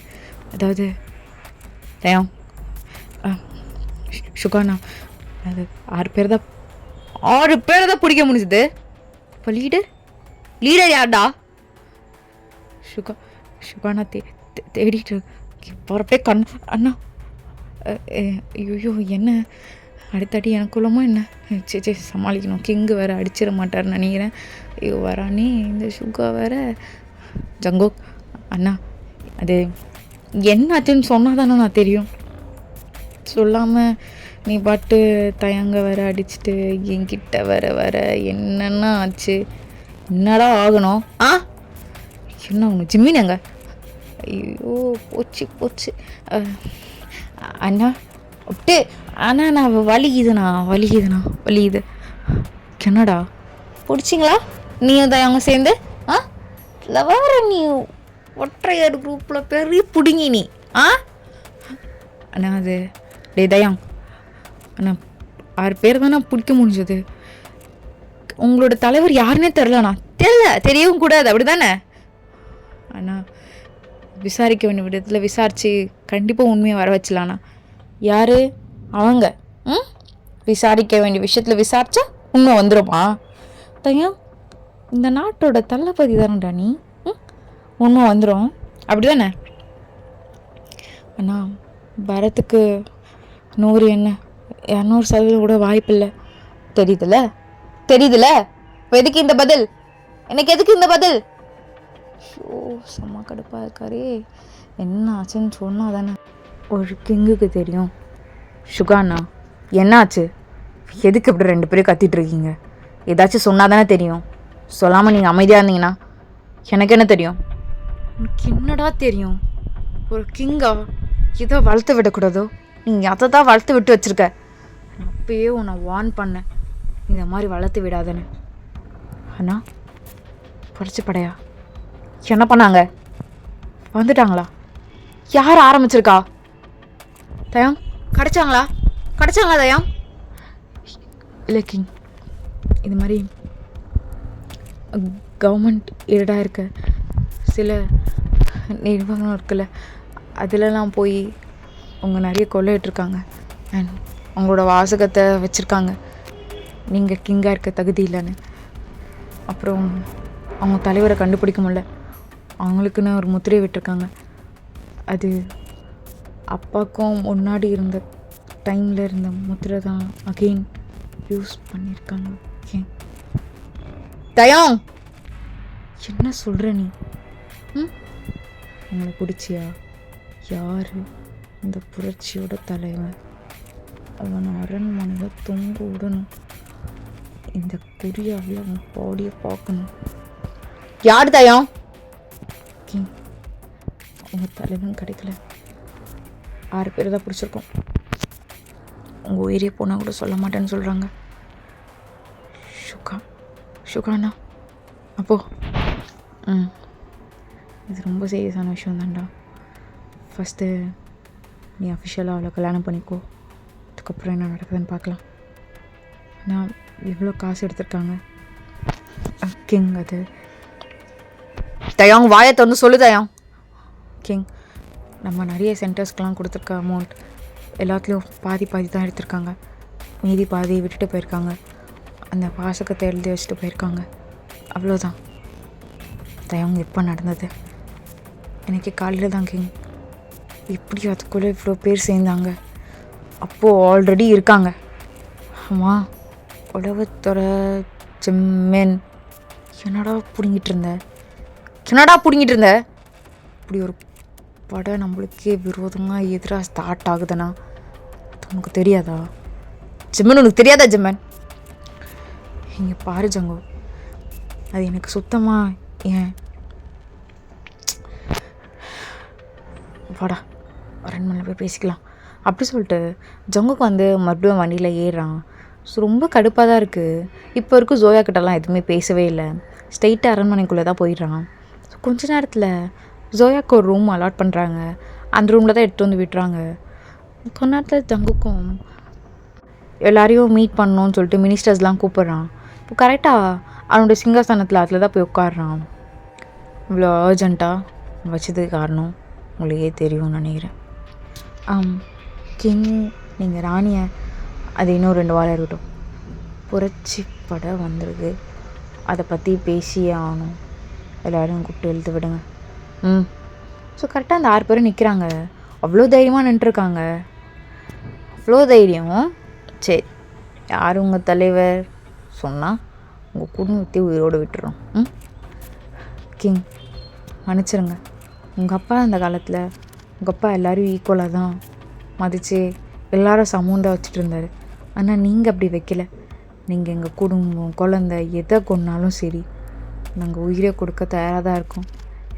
A: அதாவது தயம் சுகாண்ணா அது 6 பேர் தான் பிடிக்க முடிஞ்சுது. இப்போ லீடர் யார்டா? சுகாண்ணா தேடிட்டு போகிறப்பே அண்ணா ஐயோ என்ன அடுத்தடி எனக்குள்ளமோ என்ன சே சமாளிக்கணும். கிங்கு வேறு அடிச்சிட மாட்டார்னு நினைக்கிறேன். ஐயோ வரானே இந்த சுகா வேற. ஜங்கோ அண்ணா அது என்னாச்சுன்னு சொன்னால் தானே நான் தெரியும். சொல்லாமல் நீ பாட்டு தயங்க வர அடிச்சுட்டு என்கிட்ட வர என்னென்ன ஆச்சு? என்னடா ஆகணும்? என்ன ஒன்று ஜிம்மினங்க? ஐயோ போச்சு அண்ணா அப்படியே அண்ணா நான் வலிக்குது. என்னடா பிடிச்சிங்களா நீயும் தயங்க சேர்ந்து? இல்லை வேற நீ ஒற்றையர் குரூப்பில் பெரிய பிடிங்கி நீ. அண்ணா அது டே தயம் அண்ணா 6 பேர் தானே பிடிக்க முடிஞ்சது. உங்களோட தலைவர் யாருன்னே தெரிலண்ணா. தெரியவும் கூடாது அப்படி தானே? அண்ணா விசாரிக்க வேண்டிய விதத்தில் விசாரித்து கண்டிப்பாக உண்மையை வர வச்சலாண்ணா. யார் அவங்க? விசாரிக்க வேண்டிய விஷயத்தில் விசாரித்தா உண்மை வந்துடுமா? தயம் இந்த நாட்டோட தளபதி தானடா நீ. உண்மை வந்துடும் அப்படி தானே? அண்ணா வரத்துக்கு 100 என்ன 200% கூட வாய்ப்பில்லை. தெரியுதுல எதுக்கு இந்த பதில்? எனக்கு எதுக்கு இந்த பதில்? ஷோ செம்ம கடுப்பாக இருக்காரே. என்ன ஆச்சுன்னு சொன்னால் தானே ஒரு கிங்குக்கு தெரியும். சுகாண்ணா என்னாச்சு? எதுக்கு இப்படி 2 பேரும் கத்திட்டுருக்கீங்க? ஏதாச்சும் சொன்னால் தானே தெரியும். சொல்லாமல் நீங்கள் அமைதியாக இருந்தீங்கன்னா எனக்கு என்ன தெரியும்? உனக்கு என்னடா தெரியும்? ஒரு கிங்கா ஏதோ வளர்த்து விடக்கூடாதோ? நீங்கள் அதை தான் வளர்த்து விட்டு வச்சுருக்க. நான் அப்பயே உன்னை வார்ன் பண்ணேன் இந்த மாதிரி வளர்த்து விடாதேன்னு. அண்ணா புரட்சி படையா என்ன பண்ணாங்க? வந்துட்டாங்களா? யார் ஆரம்பிச்சிருக்கா? தயாங் கிடச்சாங்களா தயாங்? இல்லை கிங், இது மாதிரி கவர்மெண்ட் எய்டாக இருக்க சில நிறுவனம் இருக்குல்ல, அதிலலாம் போய் அவங்க நிறைய கொள்ளையிட்ருக்காங்க. அண்ட் அவங்களோட வாசகத்தை வச்சுருக்காங்க, நீங்கள் கிங்காக இருக்க தகுதி இல்லைன்னு. அப்புறம் அவங்க தலைவரை கண்டுபிடிக்க முடியல, அவங்களுக்குன்னு ஒரு முத்திரையை விட்டுருக்காங்க. அது அப்பாவுக்கும் முன்னாடி இருந்த டைமில் இருந்த முத்திரை தான் அகெயின் யூஸ் பண்ணியிருக்காங்க. ஓகே தயாங், என்ன சொல்கிற நீ? உங்களை பிடிச்சியா? யார் இந்த புரட்சியோட தலைவன்? அவன் அரண்மனையில் தொங்க விடணும், இந்த குறியாவில் அவன் பாடியை பார்க்கணும். யார் தயாங்? கிங், உங்கள் தலைவன் கிடைக்கல, 6 பேர் தான் பிடிச்சிருக்கோம். உங்கள் உயிரே போனால் கூட சொல்ல மாட்டேன்னு சொல்கிறாங்க. சுகாண்ணா அப்போ இது ரொம்ப சீரியஸான விஷயம் தான்டா. ஃபஸ்ட்டு நீ அஃபிஷியலாக அவளை கல்யாணம் பண்ணிக்கோ, அதுக்கப்புறம் என்ன நடக்குதுன்னு பார்க்கலாம். ஆனால் எவ்வளோ காசு எடுத்திருக்காங்க கிங்? அது தயாங் வாயை திறந்து சொல்லு தயாங். கிங், நம்ம நிறைய சென்டர்ஸ்க்கெலாம் கொடுத்துருக்க அமௌண்ட் எல்லாத்துலேயும் பாதி தான் எடுத்திருக்காங்க, மீதி பாதி விட்டுட்டு போயிருக்காங்க. அந்த வாசகத்தை எழுதி வச்சுட்டு போயிருக்காங்க, அவ்வளோதான். தயவங்க எப்போ நடந்தது? எனக்கு காலையில் தான் கிங். எப்படி அதுக்குள்ளே இவ்வளோ பேர் சேர்ந்தாங்க? அப்போது ஆல்ரெடி இருக்காங்க. ஆமாம், உலகத்தோட ஜிம்மென். என்னடா பிடுங்கிட்டு இருந்த? இப்படி ஒரு படம் நம்மளுக்கே விரோதமாக எதிராக ஸ்டார்ட் ஆகுதுன்னா உனக்கு தெரியாதா ஜிம்மன்? உனக்கு தெரியாதா ஜிம்மன்? இங்கே பாரு ஜங்கோ, அது எனக்கு சுத்தமாக ஏன் வாடா அரண்மனையில் போய் பேசிக்கலாம் அப்படி சொல்லிட்டு ஜங்குக்கு மறுபடியும் வண்டியில் ஏறுறான். ஸோ ரொம்ப கடுப்பாக தான் இருக்குது. இப்போ வரைக்கும் ஜோயா கிட்டலாம் எதுவுமே பேசவே இல்லை, ஸ்ட்ரெயிட்டாக அரண்மனைக்குள்ளே தான் போயிடுறான். ஸோ கொஞ்ச நேரத்தில் ஜோயாவுக்கு ஒரு ரூம் அலாட் பண்ணுறாங்க, அந்த ரூமில் தான் எடுத்து வந்து விட்டுறாங்க. கொஞ்ச நேரத்தில் ஜங்குக்கும் எல்லாரையும் மீட் பண்ணணும்னு சொல்லிட்டு மினிஸ்டர்ஸ்லாம் கூப்பிட்றான். இப்போ கரெக்டாக அவனுடைய சிங்காசனத்தில் அதில் தான் போய் உட்காடுறான். இவ்வளோ அர்ஜெண்ட்டாக வச்சதுக்கு காரணம் உங்களுக்கே தெரியும்னு நினைக்கிறேன். கிங், நீங்கள் ராணியை அது இன்னும் 2 வாரம் இருக்கட்டும், புரட்சி படம் வந்திருக்கு, அதை பற்றி பேசியே ஆகணும், எல்லோரும் கூப்பிட்டு எழுத்து விடுங்க. ஸோ கரெக்டாக அந்த 6 பேரும் நிற்கிறாங்க. அவ்வளோ தைரியமாக நின்றுருக்காங்க, அவ்வளோ தைரியம். சரி, யார் உங்கள் தலைவர் சொன்னால் உங்கள் குடும்பத்தை உயிரோடு விட்டுறோம். கிங், மன்னிச்சிருங்க, உங்கள் அப்பா அந்த காலத்தில் உங்கள் அப்பா எல்லோரும் ஈக்குவலாக தான் மதித்து எல்லாரும் சமூண்டாக வச்சுட்டு இருந்தார். ஆனால் நீங்கள் அப்படி வைக்கல. நீங்கள் எங்கள் குடும்பம், குழந்தை எதை கொண்டாலும் சரி, நாங்கள் உயிரை கொடுக்க தயாராக தான் இருக்கோம்.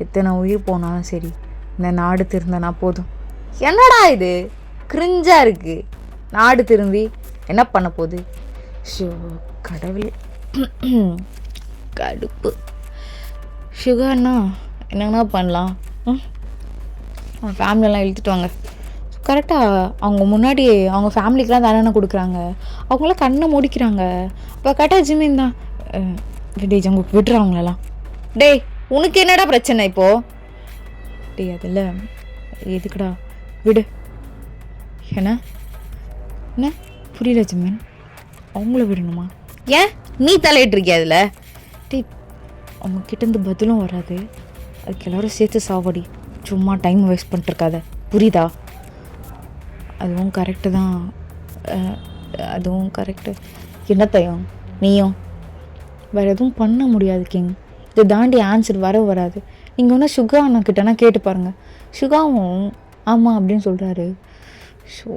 A: எத்தனை உயிர் போனாலும் சரி, இந்த நாடு திருந்தனா போதும். என்னடா இது கிரிஞ்சாக இருக்குது? நாடு திருந்தி என்ன பண்ண போகுது? ஷோ கடவுளே, கடுப்பு. சுகர்ண்ணா என்னங்கண்ணா பண்ணலாம்? அவன் ஃபேமிலியெல்லாம் இழுத்துட்டு வாங்க. கரெக்டாக அவங்க முன்னாடி அவங்க ஃபேமிலிக்கெலாம் தானே கொடுக்குறாங்க, அவங்களாம் கண்ணை முடிக்கிறாங்க. இப்போ கரெக்டாக ஜிமின் தான் டே ஜங்கு விட்டுறாங்களெல்லாம். டேய், உனக்கு என்னடா பிரச்சனை இப்போது? டே அதில் எதுக்குடா விடு. என்ன புரியல ஜிம்மன்? அவங்கள விடணுமா? ஏன் நீ தலையிட்ருக்கிய அதில்? டே, அவங்க கிட்டேருந்து பதிலும் வராது, அதுக்கு எல்லோரும் சேர்த்து சாவடி. சும்மா டைம் வேஸ்ட் பண்ணிட்டுருக்காத, புரியுதா? அதுவும் கரெக்டு தான், அதுவும் கரெக்டு. என்ன தயம் நீயும்? வேறு எதுவும் பண்ண முடியாது கிங், இதை தாண்டி ஆன்சர் வராது. நீங்கள் ஒன்றும் சுகா அண்ணா கிட்டனா கேட்டு பாருங்கள். சுகாவும் ஆமாம் அப்படின்னு சொல்கிறாரு. ஸோ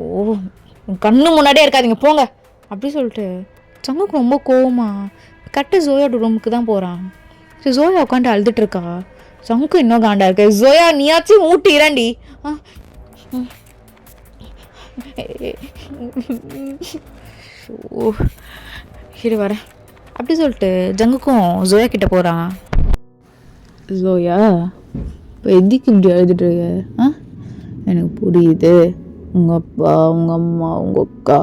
A: கண்ணு முன்னாடியே இருக்காதிங்க போங்க அப்படி சொல்லிட்டு சங்குக்கு ரொம்ப கோவமா கட்டு ஜோயோட ரூமுக்கு தான் போகிறான். ஸோ ஜோயா உட்காந்து அழுதுட்டுருக்கா. சங்கு இன்னும் காண்டா இருக்கு. ஜோயா நீயாச்சும் ஊட்டி இறாண்டி. இரு வரேன் அப்படி சொல்லிட்டு ஜங்குக்கும் ஜோயா கிட்ட போகிறான். ஜோயா இப்போ எதுக்கு இப்படி அழுதுட்டுருக்க? எனக்கு புரியுது,
B: உங்கள் அப்பா, உங்கள் அம்மா, உங்கள் அக்கா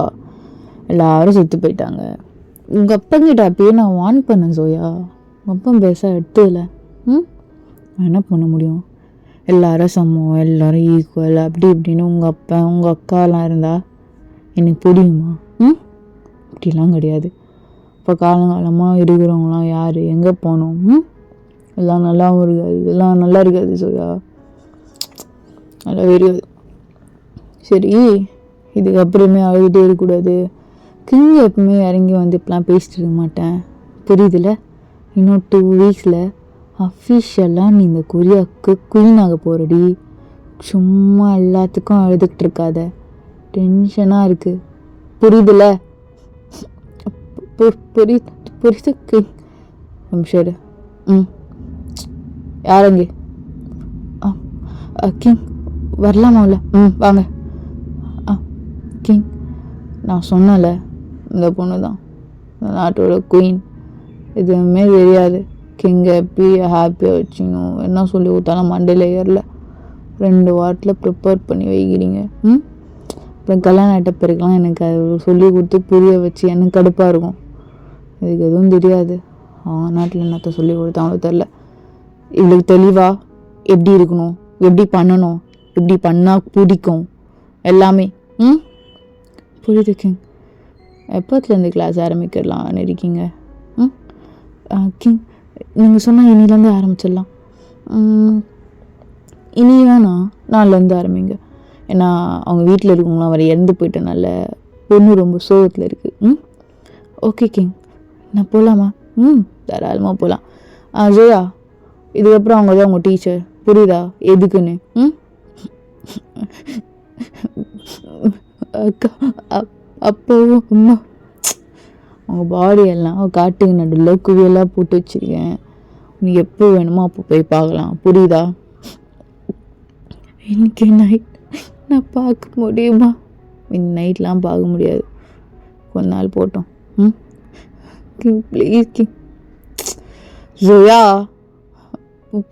B: எல்லாரும் செத்து போயிட்டாங்க. உங்கள் அப்பங்கிட்ட அப்பயே நான் வார்ன் பண்ணேன் சோயா. உங்கள் அப்பா பேச எடுத்ததில்ல. என்ன பண்ண முடியும்? எல்லாரும் சமம், எல்லோரும் ஈக்குவல் அப்படி இப்படின்னு உங்கள் அப்பா உங்கள் அக்காலாம் இருந்தால் எனக்கு புரியுமா? அப்படிலாம் கிடையாது. இப்போ காலங்காலமாக இருக்கிறவங்களாம் யார், எங்கே போனோம்? எல்லாம் நல்லாவும் இருக்காது, இதெல்லாம் நல்லா இருக்காது சோயா, நல்லாவே இருக்காது. சரி, இதுக்கப்புறமே அழுதுகிட்டே இருக்கக்கூடாது. கிங் எப்பவுமே இறங்கி வந்து இப்படிலாம் பேசிட்டு இருக்க மாட்டேன், புரியுதுல? இன்னும் 2 வீக்ஸில் அஃபிஷியலாக நீ இந்த கொரியாவுக்கு குயின் ஆக போகிறடி. சும்மா எல்லாத்துக்கும் அழுதுகிட்டு இருக்காத, டென்ஷனாக இருக்குது, புரியுதுல? புரியுது கிங். சரி. யாரங்க கிங் வரலாமாவில்? வாங்க. கிங், நான் சொன்னல இந்த பொண்ணு தான் நாட்டோட குயின், எதுவுமே தெரியாது. கிங்கை ஹாப்பியாக வச்சுக்கணும், என்ன சொல்லி கொடுத்தாலும் மண்டையில் ஏறல. 2 வாரத்தில் ப்ரிப்பேர் பண்ணி வைக்கிறீங்க. அப்புறம் கல்யாணம் ஆகிட்ட பிறகுலாம் எனக்கு அது சொல்லி கொடுத்து புரிய வச்சு எனக்கு கடுப்பாக இருக்கும். இதுக்கு எதுவும் தெரியாது. அவங்க நாட்டில் என்னத்த சொல்லி கொடுத்தாங்களோ தெரில. இவளுக்கு தெளிவாக எப்படி இருக்கணும், எப்படி பண்ணணும், எப்படி பண்ணால் பிடிக்கும் எல்லாமே புரியுது கிங். எப்போத்துலேருந்து கிளாஸ் ஆரம்பிக்கலாம்னு இருக்கீங்க? கிங், நீங்கள் சொன்னால் இனிலேருந்து ஆரம்பிச்சிடலாம். இனி வேணாம், நாளிலேருந்து ஆரம்பிங்க. ஏன்னா அவங்க வீட்டில் இருக்கவங்களாம் வர இறந்து போயிட்டனால பொண்ணு ரொம்ப சோகத்தில் இருக்குது. ஓகே கிங், நான் போகலாமா? தாராளமாக போகலாம். ஜோயா, இதுக்கப்புறம் அவங்க தான் உங்கள் டீச்சர், புரியுதா? எதுக்குன்னு? அக்கா, அப்போவும் அம்மா, அவங்க பாடியெல்லாம் காட்டுக்கு நடுவில் குவியெல்லாம் போட்டு வச்சுருக்கேன். நீ எப்போ வேணுமோ அப்போ போய் பார்க்கலாம், புரியுதா? இன்னைக்கு நைட் நான் பார்க்க முடியுமா? இன்னைக்கு நைட்லாம் பார்க்க முடியாது, கொஞ்ச நாள் போட்டோம். King please king. ஜோயா,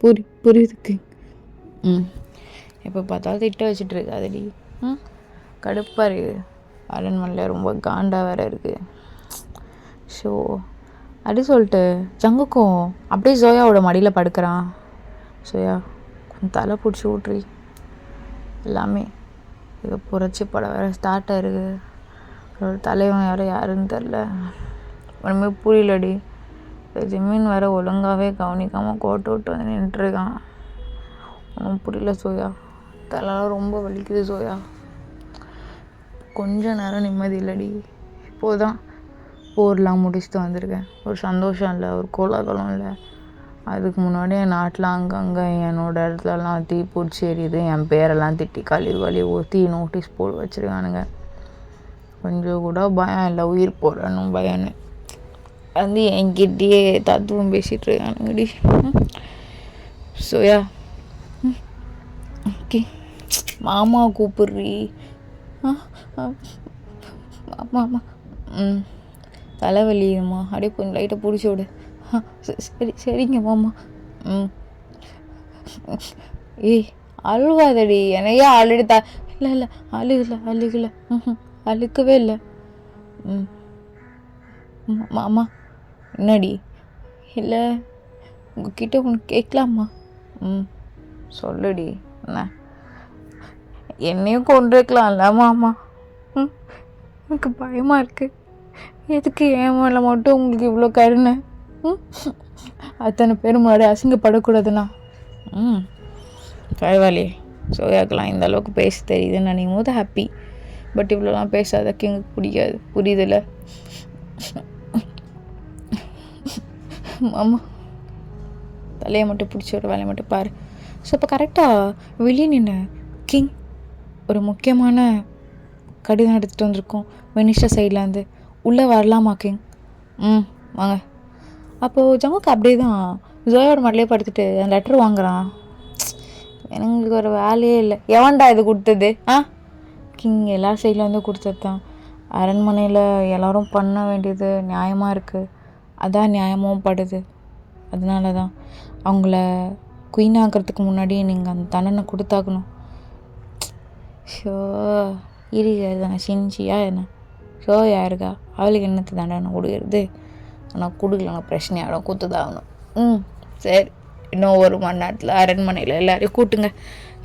B: புரியுது கிங். எப்போ பார்த்தாலும் திட்ட வச்சுட்டு இருக்காதடி, கடுப்பாக இருக்குது. அரண்மனையில் ரொம்ப காண்டாக வேறு இருக்குது. ஸோ அப்படி சொல்லிட்டு ஜங்குக்கும் அப்படியே ஜோயாவோட மடியில் படுக்கிறான். ஜோயா, கொஞ்சம் தலை பிடிச்சி விட்றி, எல்லாமே இது புரட்சி படம் வேறு ஸ்டார்ட் ஆகிருக்கு. ஒரு தலைவன் யாருன்னு தெரில, ஒன்றுமே புரியலடி. ஜிம்மின் வேறு ஒழுங்காகவே கவனிக்காமல் கோட்டை விட்டு வந்து நின்றுருக்கான். ஒன்றும் புரியல சோயா, தலைலாம் ரொம்ப வலிக்குது சோயா. கொஞ்ச நேரம் நிம்மதி இல்லடி. இப்போதான் போர்லாம் முடிச்சுட்டு வந்திருக்கேன். ஒரு சந்தோஷம் இல்லை, ஒரு கோலாகலம் இல்லை. அதுக்கு முன்னாடி என் நாட்டில் அங்கங்கே என்னோடய இடத்துலலாம் தீ பிடிச்சி எரியுது. என் பேரெல்லாம் திட்டி கழிவு ஊற்றி நோட்டீஸ் போட்டு வச்சுருக்கானுங்க. கொஞ்சம் கூட பயம் இல்லை, உயிர் போடணும் பயன்னு வந்து என்கிட்டயே தத்துவம் பேசிகிட்டு இருக்கானுங்கடி. சோயா, ஓகே, மாமா கூப்பிட்றி. மாமா, தலைவலியுமா? அப்படியே கொஞ்சம் லைட்டை பிடிச்சி விடு. சரிங்க மாமா. ஏய், அழுவாதடி, என்னையே ஆல்ரெடி இல்லை அழுகலை அழுக்கவே இல்லை. மாமா, என்னடி? இல்லை, உங்ககிட்ட ஒன்று கேட்கலாமா? சொல்லுடி. என்ன? என்னையும் கொண்டிருக்கலாம்ல மாமா. எனக்கு பயமாக இருக்குது. எதுக்கு என் மேலே மட்டும் உங்களுக்கு இவ்வளோ கருணை? அத்தனை பேர் முன்னாடி அசிங்கப்படக்கூடாதுண்ணா. பரவாயில்லையே, சோயாக்கெல்லாம் இந்த அளவுக்கு பேச தெரியுதுன்னு நினைக்கும் போது ஹாப்பி. பட் இவ்வளோலாம் பேசாத கிங்குக்கு பிடிக்காது, புரியுதுல்ல? மாமா, தலையை மட்டும் பிடிச்சி ஒரு வேலையை மட்டும் பாரு. ஸோ இப்போ கரெக்டாக வெளியே நின்று கிங் ஒரு முக்கியமான கடிதம் எடுத்துகிட்டு வந்திருக்கோம் மினிஸ்டர் சைட்லேருந்து, உள்ளே வரலாமா கிங்? வாங்க. அப்போது ஜங்குக்கு அப்படியே தான் ஜோயோட மடலே படுத்துட்டு அந்த லெட்டர் வாங்குறான். எங்களுக்கு ஒரு வேலையே இல்லை. எவன்டா இது கொடுத்தது? கிங் எல்லா சைடில் வந்து கொடுத்தது தான். அரண்மனையில் எல்லோரும் பண்ண வேண்டியது நியாயமாக இருக்குது, அதான் நியாயமும் படுது. அதனால தான் அவங்கள குயின் ஆக்கிறதுக்கு முன்னாடி நீங்கள் அந்த தண்டனை கொடுத்தாக்கணும். ஷோ, இருக்கிறது சின்சியா என்ன ஷோயா இருக்கா, அவளுக்கு என்னத்தை தண்டனை கொடுக்கறது? ஆனால் கொடுக்கலாம் பிரச்சனையாகிடும், கூத்துதாகணும். சரி, இன்னும் 1 மணி நேரத்தில் அரண்மனையில் எல்லாரையும் கூட்டுங்க.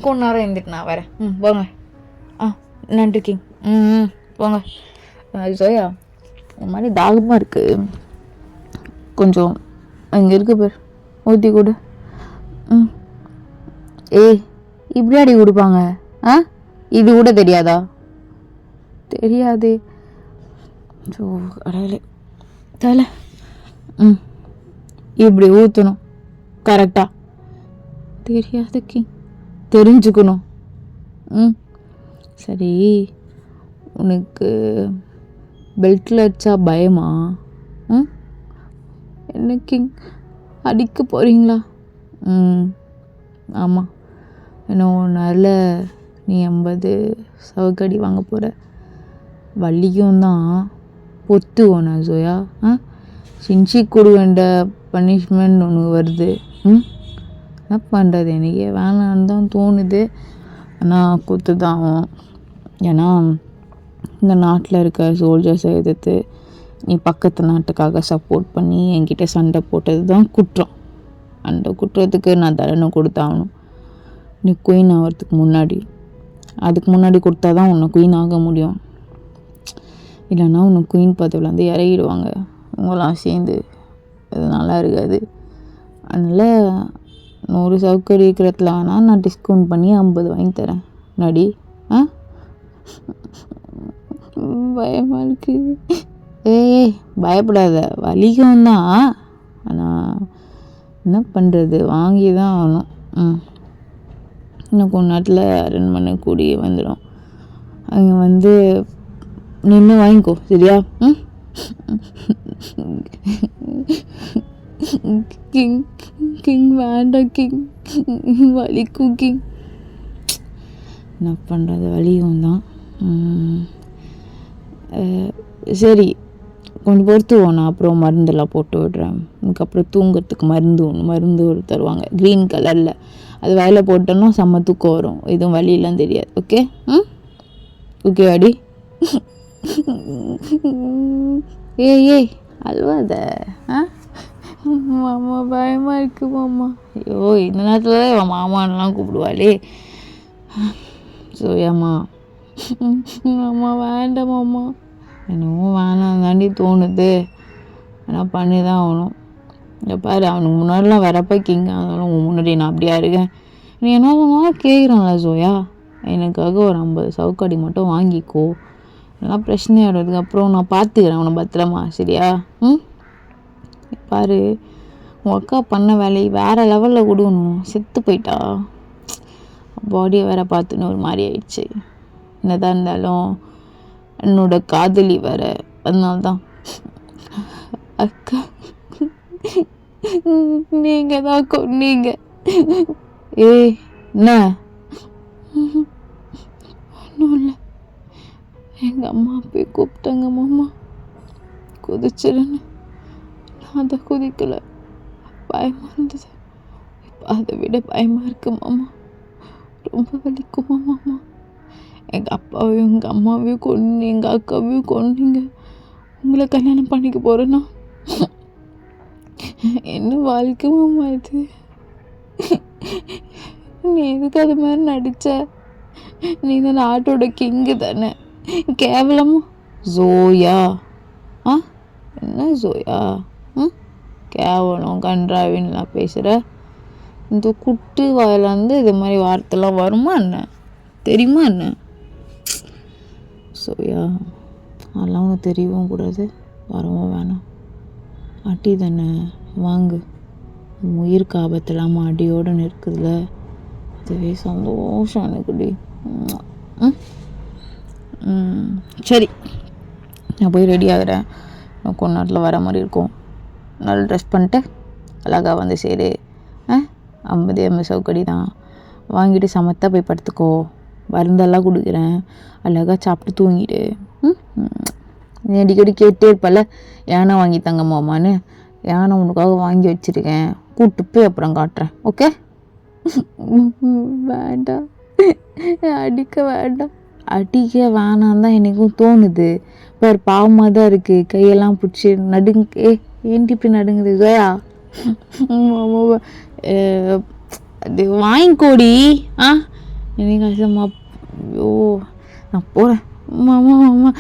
B: கொஞ்ச நேரம் இருந்துட்டு நான் வரேன். போங்க. நன்றி கிங். போங்க. ஜோயா, இந்த மாதிரி தாகமாக இருக்குது, கொஞ்சம் அங்கே இருக்கு பேர் ஊற்றி கொடு. ஏய், இப்படி அடி கொடுப்பாங்க? இது கூட தெரியாதா? தெரியாது. ஸோ கடவுளே தலை. இப்படி ஊற்றணும் கரெக்டாக. தெரியாது கிங், தெரிஞ்சுக்கணும். சரி, உனக்கு பெல்ட்டில் அடிச்சா பயமா? என்ன கிங், அடிக்க போகிறீங்களா? ஆமாம், இன்னும் 1 நாளில் நீ 50 சவுக்கடி வாங்க போகிற. வள்ளிக்கும் தான் பொத்துவோண்ணா ஜோயா. சின்சி கொடு வேண்ட பனிஷ்மெண்ட் ஒன்று வருது. என்ன பண்ணுறது, எனக்கே வேணான்னு தான் தோணுது. ஆனால் கொத்து தான் ஆகும். ஏன்னா இந்த நாட்டில் இருக்க சோல்ஜர்ஸை எதிர்த்து நீ பக்கத்து நாட்டுக்காக சப்போர்ட் பண்ணி என்கிட்ட சண்டை போட்டது தான் குற்றம். அந்த குற்றத்துக்கு நான் தண்டனை கொடுத்தாகணும். நீ குயின் ஆகிறதுக்கு முன்னாடி, அதுக்கு முன்னாடி கொடுத்தா தான் உன்னை குயின் ஆக முடியும். இல்லைன்னா உன்னை குயின் பதவிலேருந்து இறங்கிடுவாங்க உங்களாம் சேர்ந்து. அது நல்லா இருக்காது. அதனால் 100 சவுக்கடி இருக்கிறதுல ஆனால் நான் டிஸ்கவுண்ட் பண்ணி 50 வாங்கி தரேன். நடி. பயமாக இருக்குது. ஏய், பயப்படாத, வலிக்கும் தான். ஆனால் என்ன பண்ணுறது, வாங்கி தான் ஆகணும். இன்னும் கொஞ்ச நேரத்தில் அரண்மனை கூடி வந்துடும். அங்கே நின்று வாங்கிக்கோ, சரியா? கிங் கிங் வேண்டாம் கிங், வலிக்கும் கிங். என்ன பண்ணுறது, வலிக்கும் தான். சரி, கொஞ்சம் பொறுத்துவோம், நான் அப்புறம் மருந்தெல்லாம் போட்டு விடுறேன். அதுக்கப்புறம் தூங்குறதுக்கு மருந்து தருவாங்க க்ரீன் கலரில். அது வேலை போட்டோன்னா செம்ம தூக்கம் வரும், எதுவும் வலியெல்லாம் தெரியாது. ஓகே? ஓகே அடி. ஏய் அல்வாத. மாமா பயமாக இருக்குது மாமா. ஐயோ, இந்த நேரத்தில் தான் இவன் மாமானெலாம் கூப்பிடுவாளே. சோயாம்மா, மாமா வேண்டாம் மாமா. என்னவோ வேணாம் தாண்டி தோணுது, ஆனால் பண்ணி தான் ஆகணும். இந்த பாரு, அவனுக்கு முன்னாடிலாம் வரப்போ கிங் ஆனாலும் உன் முன்னாடி நான் அப்படியா இருக்கேன். நீ என்ன கேட்குறான்ல ஜோயா, எனக்காக ஒரு 50 சவுக்கடி மட்டும் வாங்கிக்கோ. எல்லாம் பிரச்சனையாடுறதுக்கு அப்புறம் நான் பார்த்துக்கிறேன் அவனை பத்திரமா, சரியா? பாரு, உன் அக்கா பண்ண வேலையை வேறு லெவலில் கொடுக்கணும். செத்து போயிட்டா, பாடியை வேற பார்த்துன்னு ஒரு மாதிரி ஆயிடுச்சு. என்னதான் இருந்தாலும் என்னோட காதலி வேற, அதனால்தான். அக்கா, நீங்கள் தான் கொன்னீங்க. என்ன? ஒன்றும் இல்லை, எங்கள் அம்மா போய் கூப்பிட்டாங்க மாமா, குதிச்சிருன்னு. நான் அதை குதிக்கலை, பயமாக இருந்தது. இப்போ அதை விட பயமாக இருக்கு மாமா, ரொம்ப வலிக்குமா மாமா. எங்கள் அப்பாவையும் எங்கள் அம்மாவையும் கொண்டு எங்கள் அக்காவையும் கொண்டீங்க. உங்களை கல்யாணம் பண்ணிக்க போகிறேன்னா என்ன வாழ்க்கை மாமா இது? நீ எதுக்கு அது மாதிரி நடித்த? நீ தான் நாட்டோட கிங்கு தானே. கேவலமா ஜோயா? என்ன ஜோயா? கேவலம் கன்றாவின்னு நான் பேசுகிற? இந்த குட்டு வாயிலேருந்து இது மாதிரி வார்த்தைலாம் வருமா என்ன? தெரியுமா என்ன? சோயா, அதெல்லாம் உனக்கு தெரியவும் கூடாது, வரவும் வேணாம். அடி தானே, வாங்கு. உயிருக்கு ஆபத்து இல்லாமல் அடியோடு நிற்குதுல, அதுவே சந்தோஷம் எனக்குடி. சரி, நான் போய் ரெடி ஆகிறேன். நான் கொஞ்ச நேரத்தில் வர மாதிரி இருக்கும். நல்லா ட்ரெஸ் பண்ணிட்டு அழகாக வந்து சேரு. 50 சவுக்கடி தான் வாங்கிட்டு சமத்தாக போய் படுத்துக்கோ. மருந்தெல்லாம் கொடுக்குறேன், அழகாக சாப்பிட்டு தூங்கிடு. நீ அடிக்கடி கேட்டே இருப்பல, யானை வாங்கி தங்க மாமான்னு. யானை உனக்காக வாங்கி வச்சுருக்கேன், கூப்பிட்டு போய் அப்புறம் காட்டுறேன். ஓகே? வேண்டாம், அடிக்க வேண்டாம். அடிக்க வேணாம் தான் எனக்கும் தோணுது. பாரு பாவமாக தான் இருக்குது, கையெல்லாம் பிடிச்சி ஏன்டி இப்படி நடுங்குது ஜோயா? அது வாங்கிக்கோடி. எனக்கு கஷ்டமா. ஐயோ நான் போகிறேன். மாமா மாமா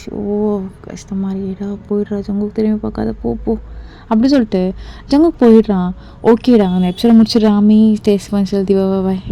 B: ஷோ கஷ்டமா இருக்கேடா. போயிடுறா ஜங்குக்கு திரும்பி பார்க்காத, போ அப்படி சொல்லிட்டு ஜங்குக்கு போயிடுறான். ஓகேடா அந்த எபிசோட முடிச்சிடுறான். மீ ஸ்டேஸ் பண்ணி செலுத்தி பாய்.